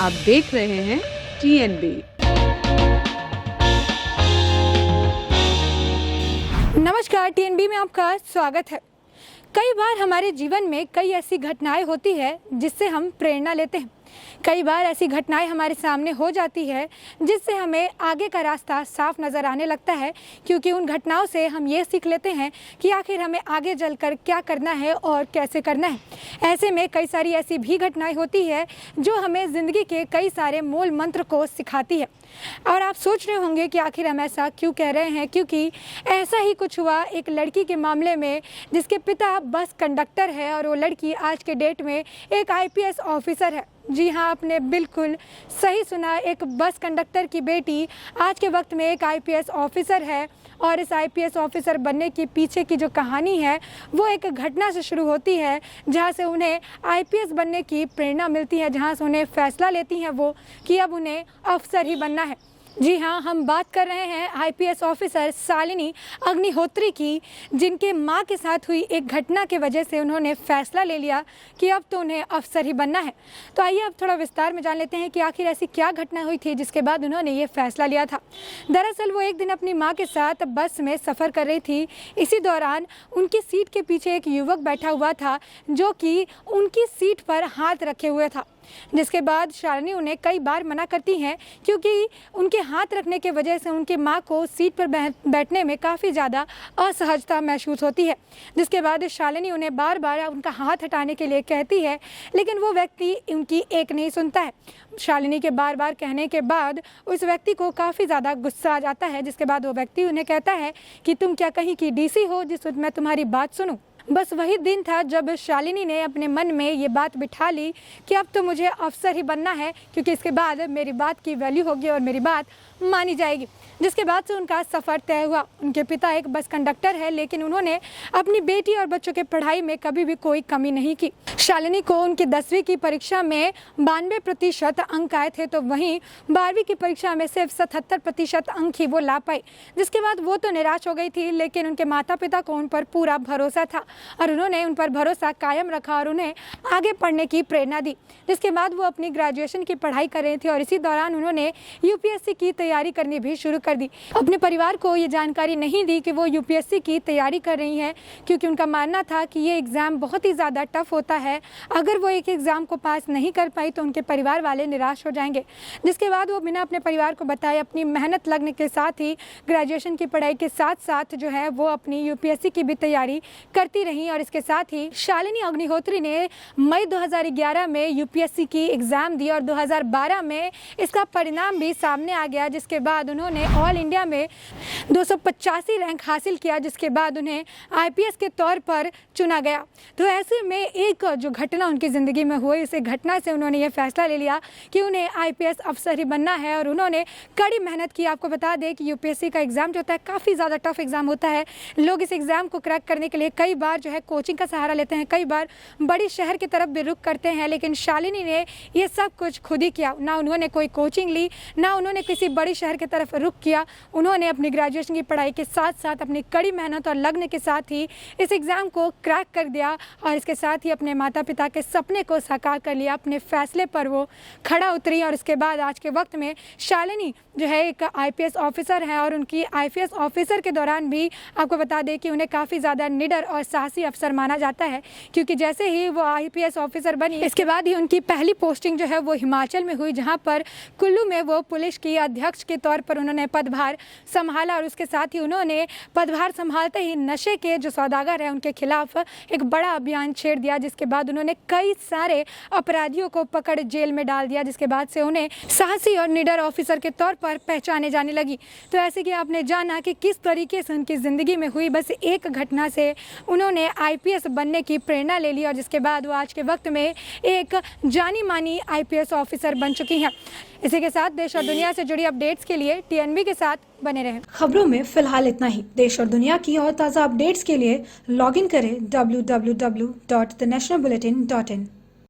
आप देख रहे हैं TNB। नमस्कार, TNB में आपका स्वागत है। कई बार हमारे जीवन में कई ऐसी घटनाएं होती है जिससे हम प्रेरणा लेते हैं। कई बार ऐसी घटनाएं हमारे सामने हो जाती है जिससे हमें आगे का रास्ता साफ नज़र आने लगता है, क्योंकि उन घटनाओं से हम ये सीख लेते हैं कि आखिर हमें आगे चलकर क्या करना है और कैसे करना है। ऐसे में कई सारी ऐसी भी घटनाएं होती है जो हमें ज़िंदगी के कई सारे मूल मंत्र को सिखाती है। और आप सोच रहे होंगे कि आखिर हम ऐसा क्यों कह रहे हैं, क्योंकि ऐसा ही कुछ हुआ एक लड़की के मामले में जिसके पिता बस कंडक्टर है और वो लड़की आज के डेट में एक IPS ऑफिसर है। जी हाँ, आपने बिल्कुल सही सुना, एक बस कंडक्टर की बेटी आज के वक्त में एक IPS ऑफिसर है। और इस IPS ऑफिसर बनने के पीछे की जो कहानी है वो एक घटना से शुरू होती है, जहाँ से उन्हें IPS बनने की प्रेरणा मिलती है, जहाँ से उन्हें फैसला लेती हैं वो कि अब उन्हें अफसर ही बनना है। जी हाँ, हम बात कर रहे हैं IPS ऑफिसर शालिनी अग्निहोत्री की, जिनके माँ के साथ हुई एक घटना की वजह से उन्होंने फैसला ले लिया कि अब तो उन्हें अफसर ही बनना है। तो आइए अब थोड़ा विस्तार में जान लेते हैं कि आखिर ऐसी क्या घटना हुई थी जिसके बाद उन्होंने ये फैसला लिया था। दरअसल वो एक दिन अपनी माँ के साथ बस में सफ़र कर रही थी। इसी दौरान उनकी सीट के पीछे एक युवक बैठा हुआ था जो कि उनकी सीट पर हाथ रखे हुए था, जिसके बाद शालिनी उन्हें कई बार मना करती हैं, क्योंकि उनके हाथ रखने की वजह से उनकी माँ को सीट पर बैठने में काफ़ी ज़्यादा असहजता महसूस होती है। जिसके बाद शालिनी उन्हें बार बार उनका हाथ हटाने के लिए कहती है, लेकिन वो व्यक्ति उनकी एक नहीं सुनता है। शालिनी के बार बार कहने के बाद उस व्यक्ति को काफ़ी ज़्यादा गुस्सा आ जाता है। जिसके बाद वो व्यक्ति उन्हें कहता है कि तुम क्या कहीं की DC हो जिस वक्त मैं तुम्हारी बात सुनूं। बस वही दिन था जब शालिनी ने अपने मन में ये बात बिठा ली कि अब तो मुझे अफसर ही बनना है, क्योंकि इसके बाद मेरी बात की वैल्यू होगी और मेरी बात मानी जाएगी। जिसके बाद से उनका सफ़र तय हुआ। उनके पिता एक बस कंडक्टर है, लेकिन उन्होंने अपनी बेटी और बच्चों के पढ़ाई में कभी भी कोई कमी नहीं की। शालिनी को उनकी 10वीं की परीक्षा में 92% अंक आए थे, तो वहीं 12वीं की परीक्षा में सिर्फ 77% अंक ही वो ला पाई। जिसके बाद वो तो निराश हो गई थी, लेकिन उनके माता पिता को उन पर पूरा भरोसा था और उन्होंने उन पर भरोसा कायम रखा और उन्हें आगे पढ़ने की प्रेरणा दी। जिसके बाद वो अपनी ग्रेजुएशन की पढ़ाई कर रही थी और इसी दौरान उन्होंने UPSC की तैयारी करनी भी शुरू कर दी। अपने परिवार को ये जानकारी नहीं दी कि वो UPSC की तैयारी कर रही हैं, क्योंकि उनका मानना था कि ये एग्ज़ाम बहुत ही ज़्यादा टफ होता है। अगर वो एक एग्ज़ाम को पास नहीं कर पाई तो उनके परिवार वाले निराश हो जाएंगे। जिसके बाद वो बिना अपने परिवार को बताए अपनी मेहनत लगने के साथ ही ग्रेजुएशन की पढ़ाई के साथ साथ जो है वो अपनी UPSC की भी तैयारी करती रही। और इसके साथ ही शालिनी अग्निहोत्री ने मई 2011 में UPSC की एग्ज़ाम दी और 2012 में इसका परिणाम भी सामने आ गया। जिसके बाद उन्होंने ऑल इंडिया में 285 रैंक हासिल किया, जिसके बाद उन्हें IPS के तौर पर चुना गया। तो ऐसे में एक जो घटना उनकी ज़िंदगी में हुई, इस घटना से उन्होंने ये फैसला ले लिया कि उन्हें IPS अफसर ही बनना है और उन्होंने कड़ी मेहनत की। आपको बता दें कि UPSC का एग्ज़ाम जो होता है काफ़ी ज़्यादा टफ एग्ज़ाम होता है। लोग इस एग्ज़ाम को क्रैक करने के लिए कई बार जो है कोचिंग का सहारा लेते हैं, कई बार बड़ी शहर की तरफ भी रुख करते हैं, लेकिन शालिनी ने ये सब कुछ खुद ही किया। ना उन्होंने कोई कोचिंग ली, ना उन्होंने किसी बड़ी शहर की तरफ रुख किया। उन्होंने अपनी ग्रेजुएशन की पढ़ाई के साथ साथ अपनी कड़ी मेहनत और लगन के साथ ही इस एग्ज़ाम को क्रैक कर दिया और इसके साथ ही अपने माता पिता के सपने को साकार कर लिया। अपने फैसले पर वो खड़ा उतरी और इसके बाद आज के वक्त में शालिनी जो है एक IPS ऑफिसर है और उनकी IPS ऑफिसर के दौरान भी आपको बता दें कि उन्हें काफ़ी ज़्यादा निडर और साहसी अफसर माना जाता है, क्योंकि जैसे ही वो IPS ऑफिसर बनी इसके बाद ही उनकी पहली पोस्टिंग जो है वो हिमाचल में हुई, जहां पर कुल्लू में वो पुलिस की अध्यक्ष के तौर पर उन्होंने पदभार संभाला। और उसके साथ ही उन्होंने पदभार संभालते ही नशे के जो सौदागर हैं उनके खिलाफ एक बड़ा अभियान छेड़ दिया, जिसके बाद उन्होंने कई सारे अपराधियों को पकड़ जेल में डाल दिया, जिसके बाद से उन्हें साहसी और निडर ऑफिसर के तौर पर पहचाने जाने लगी। तो ऐसे कि आपने जाना कि किस तरीके से उनकी ज़िंदगी में हुई बस एक घटना से उन्होंने IPS बनने की प्रेरणा ले ली और जिसके बाद वो आज के वक्त में एक जानी मानी IPS ऑफिसर बन चुकी हैं। इसी के साथ देश और दुनिया से जुड़ी अपडेट्स के लिए TNB के साथ बने रहें। खबरों में फिलहाल इतना ही। देश और दुनिया की और ताज़ा अपडेट्स के लिए लॉग इन करें www.thenationalbulletin.in।